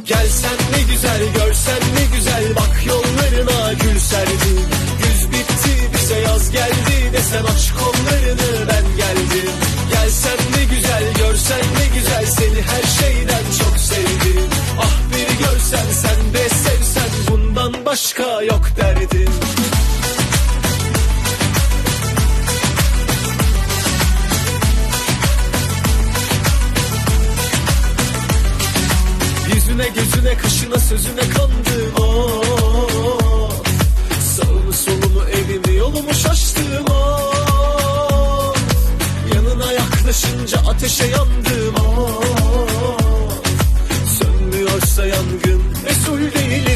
Gelsen ne güzel, görsen ne güzel, bak yollarına gül serdim. Güz bitti, bize yaz geldi, desen aç kollarını, ben geldim. Gelsen ne güzel, görsen ne güzel, seni her şeyden çok sevdim. Ah bir görsen, sen de sevsen, bundan başka yok derdim. Yüzüne gözüne kışına sözüne kandım, oh. Sağımı solumu evimi yolumu şaştım, oh. Yanına yaklaşınca ateşe yandım, oh. Sönmüyorsa yangın mesul değil.